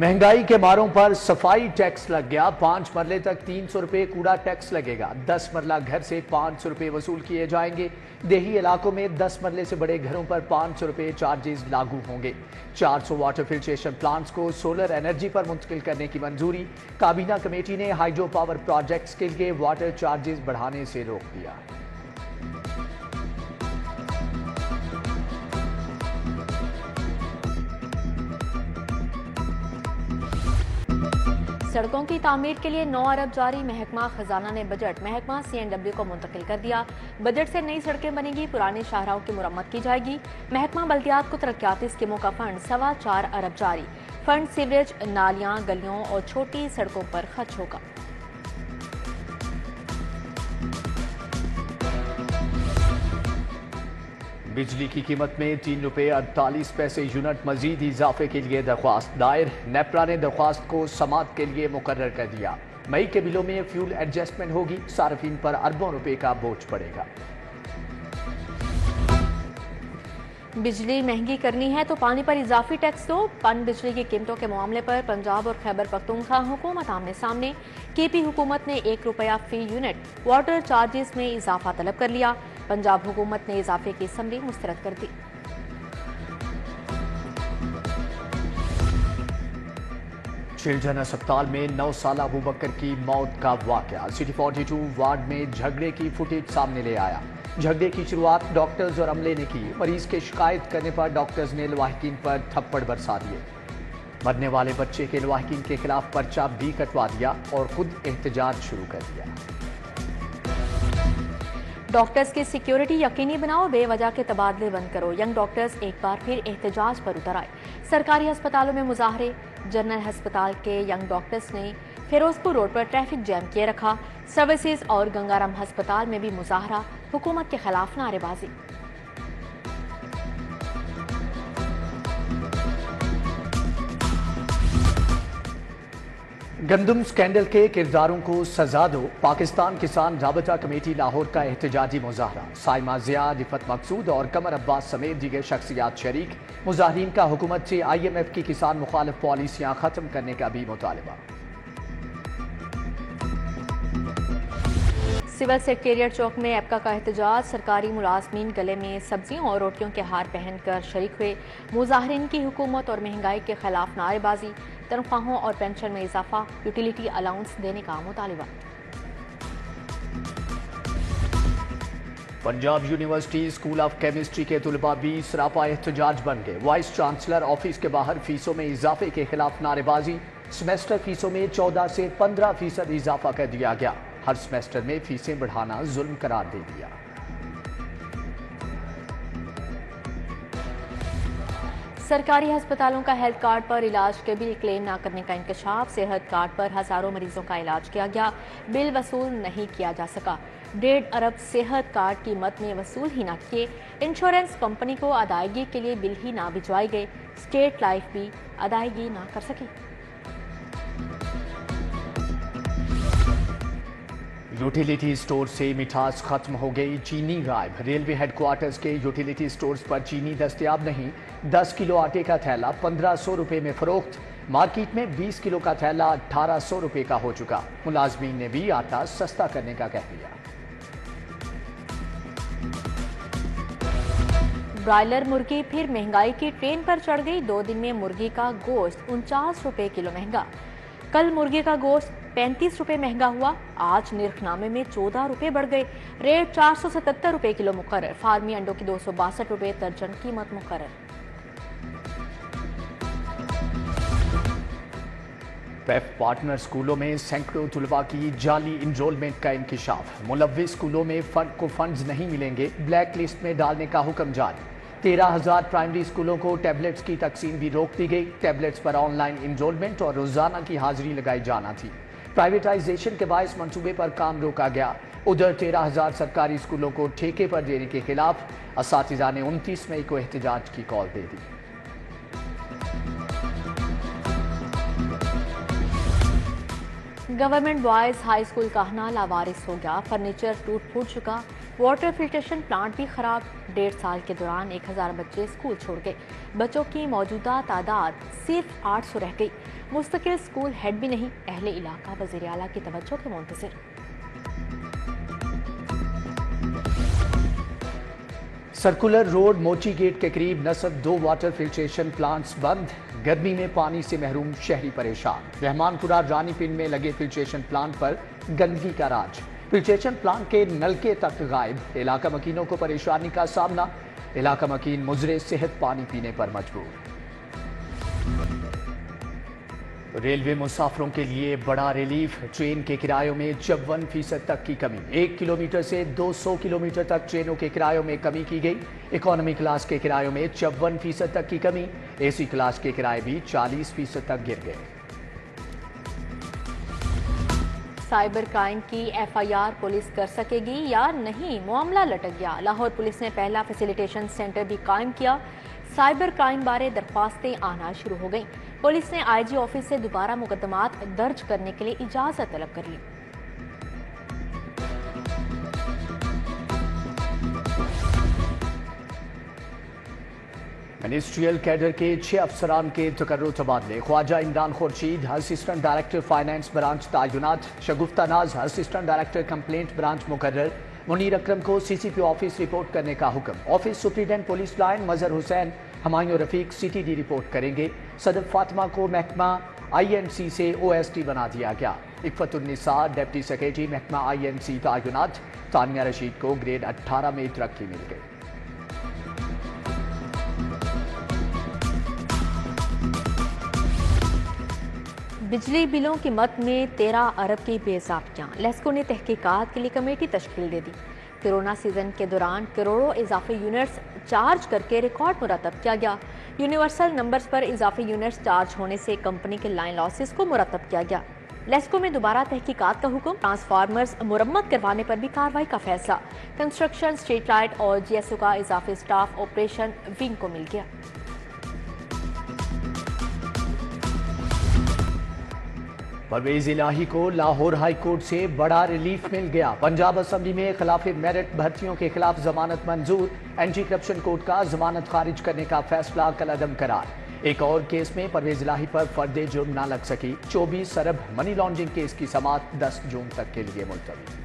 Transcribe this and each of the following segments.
महंगाई के मारों पर सफाई टैक्स लग गया। 5 मरले तक 300 रुपए कूड़ा टैक्स लगेगा। 10 मरला घर से 500 रुपए वसूल किए जाएंगे। देही इलाकों में 10 मरले से बड़े घरों पर 500 रुपए चार्जेस लागू होंगे। 400 वाटर फिल्ट्रेशन प्लांट्स को सोलर एनर्जी पर मुंतकिल करने की मंजूरी। काबीना कमेटी ने हाइड्रो पावर प्रोजेक्ट्स के लिए वाटर चार्जेस बढ़ाने से रोक दिया। सड़कों की तामीर के लिए 9 अरब जारी। महकमा खजाना ने बजट महकमा CNW को मुंतकिल कर दिया। बजट से नई सड़कें बनेगी, पुरानी शाहराहों की मुरम्मत की जाएगी। महकमा बल्दियात को तरक्याती स्कीमों का फंड 4.25 अरब जारी। फंड सीवरेज, नालियां, गलियों और छोटी सड़कों पर खर्च होगा। बिजली की कीमत में 3 रुपए 48 पैसे यूनिट मजीद इजाफे के लिए दरख्वास्त दायर। नेपरा ने दरख्वास्त को समात के लिए मुकर्रर कर दिया। मई के बिलों में फ्यूल एडजस्टमेंट होगी। सार्फिन पर अरबों रुपए का बोझ पड़ेगा। बिजली महंगी करनी है तो पानी पर इजाफी टैक्स दो। पन बिजली की कीमतों के मामले पर पंजाब और खैबर पख्तूनख्वा हुकूमत आमने सामने। KP हुकूमत ने 1 रुपया फी यूनिट वाटर चार्जेस में इजाफा तलब कर लिया। पंजाब हुकूमत ने इजाफे की समरी मुस्तरद कर दी। चिल्ड्रन अस्पताल में 9 साल अबू बकर की मौत का वाकया। सिटी 42 वार्ड में झगड़े की फुटेज सामने ले आया। झगड़े की शुरुआत डॉक्टर्स और अमले ने की। मरीज के शिकायत करने पर डॉक्टर्स ने लवाहिकीन पर थप्पड़ बरसा दिए। मरने वाले बच्चे के लवाहिकीन के खिलाफ पर्चा भी कटवा दिया और खुद एहतजाज शुरू कर दिया। डॉक्टर्स की सिक्योरिटी यकीनी बनाओ, बेवजह के तबादले बंद करो। यंग डॉक्टर्स एक बार फिर एहतजाज पर उतर आए। सरकारी अस्पतालों में मुजाहरे। जनरल अस्पताल के यंग डॉक्टर्स ने फिरोजपुर रोड पर ट्रैफिक जैम किए रखा। सर्विसेज और गंगाराम अस्पताल में भी मुजाहरा। हुकूमत के खिलाफ नारेबाजी। गंदम स्कैंडल के किरदारों को सजा दो। पाकिस्तान किसान राबता कमेटी लाहौर का एहतजाजी मुजाहरा। साइमा जिया, रिफत मकसूद और कमर अब्बास समेत दीगर शख्सियात शरीक। मुजाहरीन का हुकूमत से IMF की किसान मुखालिफ पॉलिसियां खत्म करने का भी मुतालबा। सिविल सेक्रेटेरिएट चौक में एपका का एहतजाज। सरकारी मुलाजमीन गले में सब्जियों और रोटियों के हार पहनकर शरीक हुए। मुजाहरीन की हुकूमत और महंगाई के खिलाफ नारेबाजी। तनख्वाहों और पेंशन में इजाफा, यूटिलिटी अलाउंस देने का मुतालबा। Punjab university school of chemistry के तुलबा भी सरापा एहतजाज बन गए। वाइस चांसलर ऑफिस के बाहर फीसों में इजाफे के खिलाफ नारेबाजी। सेमेस्टर फीसों में 14 से 15% इजाफा कर दिया गया। हर सेमेस्टर में फीसें बढ़ाना जुल्म करार दे दिया। सरकारी अस्पतालों का हेल्थ कार्ड पर इलाज के बिल क्लेम न करने का इंकशाफ। सेहत कार्ड पर हजारों मरीजों का इलाज किया गया, बिल वसूल नहीं किया जा सका। 1.5 अरब सेहत कार्ड कीमत में वसूल ही ना किए। इंश्योरेंस कंपनी को अदायगी के लिए बिल ही ना भिजवाए गए। स्टेट लाइफ भी अदायगी ना कर सकी। यूटिलिटी स्टोर से मिठास खत्म हो गई, चीनी गायब। रेलवे हेडक्वार्टर्स के यूटिलिटी स्टोर्स पर चीनी दस्तयाब नहीं। 10 किलो आटे का थैला 1500 रुपए में फरोख्त। मार्केट में 20 किलो का थैला 1800 रुपए का हो चुका। मुलाजमीन ने भी आटा सस्ता करने का कह दिया। ब्रायलर मुर्गी फिर महंगाई की ट्रेन पर चढ़ गई। 2 दिन में मुर्गी का गोश्त 49 रुपए किलो महंगा। कल मुर्गी का गोश्त 35 रुपए महंगा हुआ। आज निर्खनामे में 14 रुपए बढ़ गए। रेट 477 रुपए किलो मुकर्रर। फार्मी अंडों की 262 रुपए दर्जन कीमत मुकर्रर। पेफ पार्टनर स्कूलों में सैकड़ों तुलबा की जाली इनरोलमेंट का इंकिशाफ। मुलव्विस स्कूलों में फंड्स नहीं मिलेंगे। ब्लैक लिस्ट में डालने का हुक्म जारी। 13,000 प्राइमरी स्कूलों को टैबलेट्स की तकसीम भी रोक दी गई। टैबलेट्स पर ऑनलाइन इनरोलमेंट और रोजाना की हाजिरी लगाई जाना थी। प्राइवेटाइजेशन के बायस मंसूबे पर काम रोका गया। उधर 13,000 सरकारी स्कूलों को ठेके पर देने के खिलाफ असातिज़ा ने 29 मई को एहतजाज की कॉल दे दी। गवर्नमेंट बॉयज हाई स्कूल काहना लावारिस हो गया। फर्नीचर टूट फूट चुका। واٹر فلٹریشن پلانٹ بھی خراب، 1.5 سال کے دوران 1000 بچے اسکول چھوڑ گئے، بچوں کی موجودہ تعداد صرف 800 رہ گئی، مستقل اسکول ہیڈ بھی نہیں، اہل علاقہ وزیر اعلیٰ کی توجہ کے منتظر۔ سرکولر روڈ موچی گیٹ کے قریب نصب 2 واٹر فلٹریشن پلانٹس بند، گرمی میں پانی سے محروم شہری پریشان، رحمان پورہ رانی پنڈ میں لگے فلٹریشن پلانٹ پر گندگی کا راج، فلٹریشن پلانٹ کے نلکے تک غائب، علاقہ مکینوں کو پریشانی کا سامنا، علاقہ مکین مضر صحت پانی پینے پر مجبور۔ ریلوے مسافروں کے لیے بڑا ریلیف، ٹرین کے کرایوں میں 54% تک کی کمی، 1 کلومیٹر سے 200 کلومیٹر تک ٹرینوں کے کرایوں میں کمی کی گئی، اکانومی کلاس کے کرایوں میں 54% تک کی کمی، اے سی کلاس کے کرائے بھی 40% تک گر گئے۔ سائبر کرائم کی ایف آئی آر پولیس کر سکے گی یا نہیں، معاملہ لٹک گیا، لاہور پولیس نے پہلا فیسیلیٹیشن سینٹر بھی قائم کیا، سائبر کرائم بارے درخواستیں آنا شروع ہو گئیں، پولیس نے آئی جی آفس سے دوبارہ مقدمات درج کرنے کے لیے اجازت طلب کر لی۔ منسٹریل کیڈر کے 6 افسران کے تقرر تبادلے، Khawaja Imran Khurshid assistant director finance branch تعینات، Shagufta Naz assistant director complaint branch مقرر، منیر اکرم کو سی سی پی آفس رپورٹ کرنے کا حکم، آفس سپرنٹینڈنٹ پولیس لائن مظہر حسین ہمایوں رفیق سی ٹی ڈی رپورٹ کریں گے، صدف فاطمہ کو محکمہ آئی این سی سے او ایس ٹی بنا دیا گیا، اکفت النساء ڈپٹی سیکریٹری محکمہ آئی این سی تعینات، تانیہ رشید کو گریڈ 18 میں ترقی مل گئی۔ بجلی بلوں کی مد میں 13 ارب کی بے ضابطیاں، لیسکو نے تحقیقات کے لیے کمیٹی تشکیل دے دی، کرونا سیزن کے دوران کروڑوں اضافی یونٹس چارج کر کے ریکارڈ مرتب کیا گیا، یونیورسل نمبرز پر اضافی یونٹس چارج ہونے سے کمپنی کے لائن لاسز کو مرتب کیا گیا، لیسکو میں دوبارہ تحقیقات کا حکم، ٹرانسفارمرز مرمت کروانے پر بھی کارروائی کا فیصلہ، کنسٹرکشن، اسٹریٹ لائٹ اور جی ایس او کا اضافی سٹاف آپریشن ونگ کو مل گیا۔ پرویز الہی کو لاہور ہائی کورٹ سے بڑا ریلیف مل گیا، پنجاب اسمبلی میں خلاف میرٹ بھرتیوں کے خلاف ضمانت منظور، اینٹی کرپشن کورٹ کا ضمانت خارج کرنے کا فیصلہ کالعدم قرار، ایک اور کیس میں پرویز الہی پر فرد جرم نہ لگ سکی، 24 ارب منی لانڈرنگ کیس کی سماعت 10 جون تک کے لیے ملتوی۔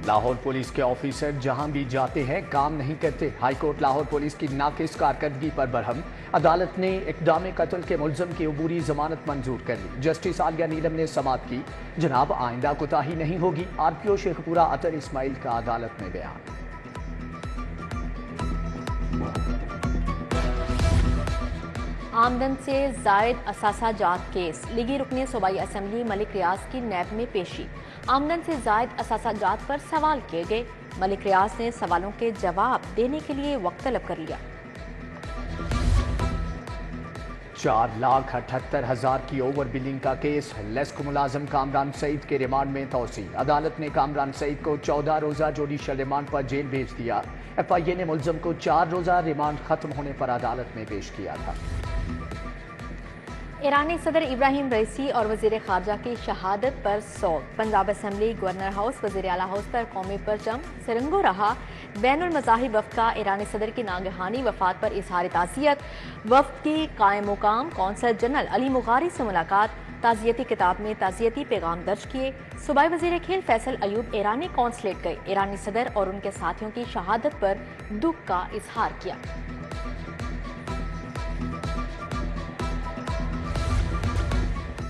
لاہور پولیس کے آفیسر جہاں بھی جاتے ہیں کام نہیں کرتے، ہائی کورٹ لاہور پولیس کی ناقص کارکردگی پر برہم، عدالت نے اقدام قتل کے ملزم کی عبوری ضمانت منظور کر لی، جسٹس عالیہ نیلم نے سماعت کی، جناب آئندہ کوتاہی نہیں ہوگی، آر پی او شیخ پورہ اطہر اسماعیل کا عدالت میں بیان۔ آمدن سے زائد اثاثہ جات کیس، لیگی رکن صوبائی اسمبلی ملک ریاض کی نیب میں پیشی، آمدن سے زائد اثاثہ جات پر سوال کیے گئے، ملک ریاض نے سوالوں کے جواب دینے کے لیے وقت طلب کر لیا۔ 4,78,000 کی اوور بلنگ کا کیس، لیسکو ملازم کامران سعید کے ریمانڈ میں توسیع، عدالت نے کامران سعید کو 14 روزہ جوڈیشل ریمانڈ پر جیل بھیج دیا، ایف آئی اے نے ملزم کو 4 روزہ ریمانڈ ختم ہونے پر عدالت میں پیش کیا تھا۔ ایرانی صدر ابراہیم رئیسی اور وزیر خارجہ کی شہادت پر سوگ، پنجاب اسمبلی، گورنر ہاؤس، وزیر اعلیٰ ہاؤس پر قومی پرچم سرنگو رہا، بین المذاہب وفد کا ایرانی صدر کی ناگہانی وفات پر اظہار تعزیت، وفد کی قائم مقام قونصل جنرل علی مغاری سے ملاقات، تعزیتی کتاب میں تعزیتی پیغام درج کیے، صوبائی وزیر کھیل فیصل ایوب ایرانی قونصلیٹ گئے، ایرانی صدر اور ان کے ساتھیوں کی شہادت پر دکھ کا اظہار کیا۔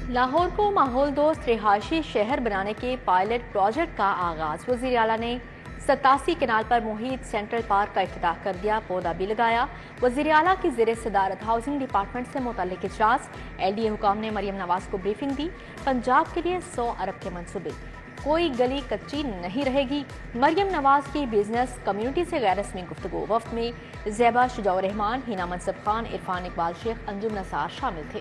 لاہور کو ماحول دوست رہائشی شہر بنانے کے پائلٹ پروجیکٹ کا آغاز، وزیر اعلیٰ نے 87 کنال پر محیط سینٹرل پارک کا افتتاح کر دیا، پودا بھی لگایا، وزیر اعلیٰ کی زیر صدارت ہاؤسنگ ڈپارٹمنٹ سے متعلق اجلاس، ایل ڈی اے حکام نے مریم نواز کو بریفنگ دی، پنجاب کے لیے 100 ارب کے منصوبے، کوئی گلی کچی نہیں رہے گی، مریم نواز کی بزنس کمیونٹی سے غیر رسمی گفتگو، وفد میں زیبا شجاع الرحمان، ہینا منصب خان، عرفان اقبال شیخ، انجم نثار شامل تھے۔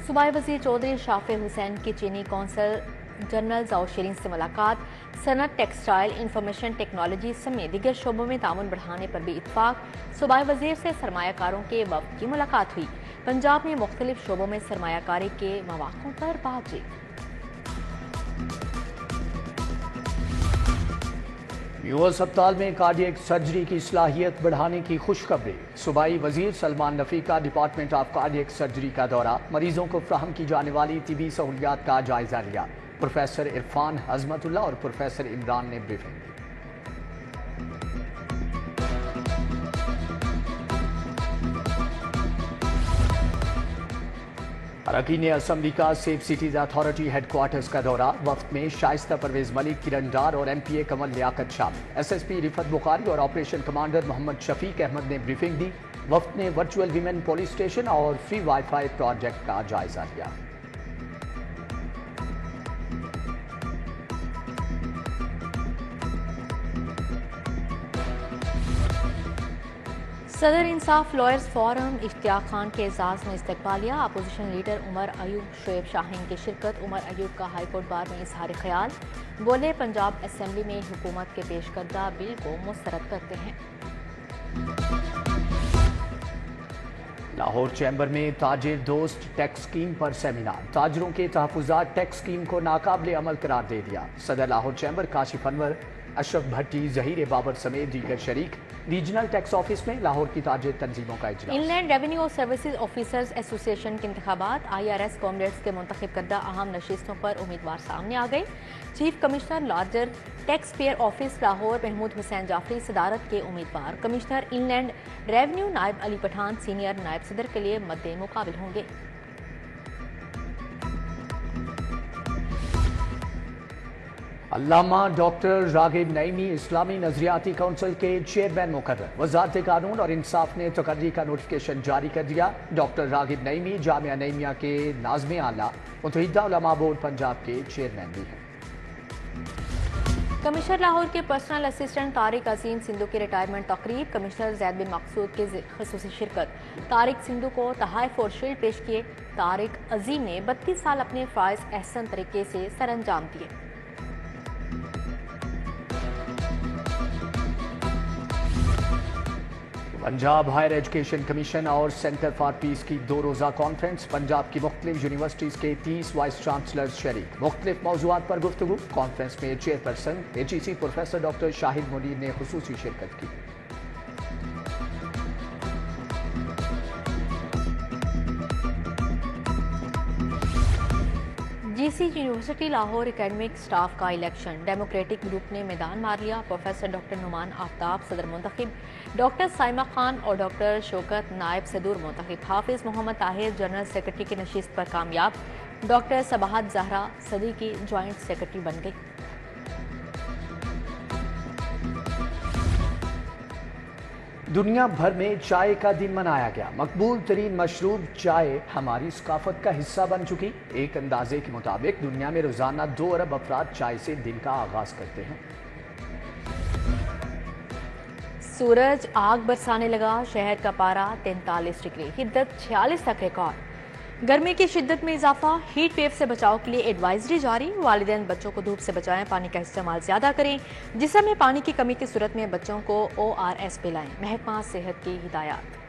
صوبائی وزیر چودھری شافع حسین کی چینی قونصل جنرل زاؤ شیرین سے ملاقات، صنعت، ٹیکسٹائل، انفارمیشن ٹیکنالوجی سمیت دیگر شعبوں میں تعاون بڑھانے پر بھی اتفاق، صوبائی وزیر سے سرمایہ کاروں کے وفد کی ملاقات ہوئی، पंजाब में मुख्तलिफ शोबों में सरमाया कारी के मौक़ों पर बातचीत। न्यू अस्पताल में कार्डियक सर्जरी की सलाहियत बढ़ाने की खुशखबरी। सूबाई वजीर सलमान रफी का डिपार्टमेंट ऑफ कार्डियक सर्जरी का दौरा, मरीजों को फराहम की जाने वाली तिबी सहूलियात का जायजा लिया। प्रोफेसर इरफान हजमतुल्लाह और प्रोफेसर इमरान ने ब्रीफिंग दी। अरकान असम्बली का सेफ सिटीज अथॉरिटी हेडक्वार्टर्स का दौरा, वफ्द में शाइस्ता परवेज मलिक, किरण डार और MPA कमल लियाकत शामिल। SSP रिफत बुखारी और ऑपरेशन कमांडर मोहम्मद शफीक अहमद ने ब्रीफिंग दी। वफ्द ने वर्चुअल विमेन पुलिस स्टेशन और फ्री वाईफाई प्रोजेक्ट का जायजा लिया। सदर इंसाफ लॉयर्स फोरम इश्तियाक खान के एजाज में इस्तकबालिया। अपोजिशन लीडर उमर अयूब शोएब शाहीन की शिरकत। उमर अयूब का हाईकोर्ट बार में इजहार ख्याल, बोले पंजाब असम्बली में हुकूमत के पेश करदा बिल को मुस्तरद करते हैं। लाहौर चैम्बर में ताजिर दोस्त टैक्स स्कीम पर सेमिनार, ताजरों के तहफुजात टैक्स स्कीम को नाकाबिले अमल करार दे दिया। सदर लाहौर चैम्बर काशिफ अनवर, अशरफ भट्टी, जहीर बाबर समेत दीगर शरीक। रीजनल टैक्स ऑफिस में लाहौर की ताजिर तंजीमों का इजलास। इनलैंड रेवेन्यू और सर्विसेज ऑफिसर्स एसोसिएशन के इंतखाबात, IRS कॉमरेड्स के मुंतखब करदा अहम नशिस्तों पर उम्मीदवार सामने आ गए। Chief commissioner larger taxpayer office Lahore Mahmood Hussain Jafri सदारत के उम्मीदवार। कमिश्नर इनलैंड रेवेन्यू नायब अली पठान सीनियर नायब सदर के लिए मद्दे मुकाबिल होंगे। अल्लामा डॉक्टर रागिब नईमी इस्लामी नजरियाती काउंसिल के चेयरमैन मुकर्रर। वजारत कानून और इंसाफ ने तकर्री का नोटिफिकेशन जारी कर दिया। डॉक्टर रागिब नईमी जामिया नईमिया के नाज़िम आला, मुत्तहिदा उलमा बोर्ड पंजाब के चेयरमैन भी हैं। कमिश्नर लाहौर के पर्सनल असिस्टेंट तारिक अजीम सिंधु की रिटायरमेंट तकरीब, कमिश्नर जैद बिन मकसूद की खसूसी शिरकत। तारिक सिंधु को तहाइफ और शील्ड पेश किए। तारिक अजीम ने 32 साल अपने फ़ाइज़ एहसन तरीके से सरअंजाम दिए। पंजाब हायर एजुकेशन कमीशन और सेंटर फॉर पीस की 2 रोज़ा कॉन्फ्रेंस, पंजाब की मुख्तलिफ यूनिवर्सिटीज़ के 30 वाइस चांसलर्स शरीक। मुख्तलिफ मौज़ूआत पर गुफ्तगू। कॉन्फ्रेंस में chairperson HEC professor doctor Shahid Munir ने खुसूसी शिरकत की। GC university Lahore academic staff का इलेक्शन, डेमोक्रेटिक ग्रुप ने मैदान मार लिया। प्रोफेसर डॉक्टर नुमान आफ्ताब सदर मुंतखब, डॉक्टर साइमा खान और डॉक्टर शौकत नायब सदूर मुंतखब। हाफिज मोहम्मद ताहिर जनरल सेक्रेटरी की नशिस्त पर कामयाब। डॉक्टर सबाहत जहरा सदी की ज्वाइंट सेक्रेटरी बन गई। दुनिया भर में चाय का दिन मनाया गया। मकबूल तरीन मशरूब चाय हमारी सकाफत का हिस्सा बन चुकी। एक अंदाजे के मुताबिक दुनिया में रोजाना 2 अरब अफराद चाय से दिन का आगाज करते हैं। सूरज आग बरसाने लगा। शहर का पारा 43 डिग्री, हिद्दत 46 तक रिकॉर्ड। गर्मी की शिद्दत में इजाफा, हीट वेव से बचाव के लिए एडवाइजरी जारी। वालिदैन बच्चों को धूप से बचाएं, पानी का इस्तेमाल ज्यादा करें। जिस्म में पानी की कमी की सूरत में बच्चों को ORS पिलाएं। महकमा सेहत की हिदायत।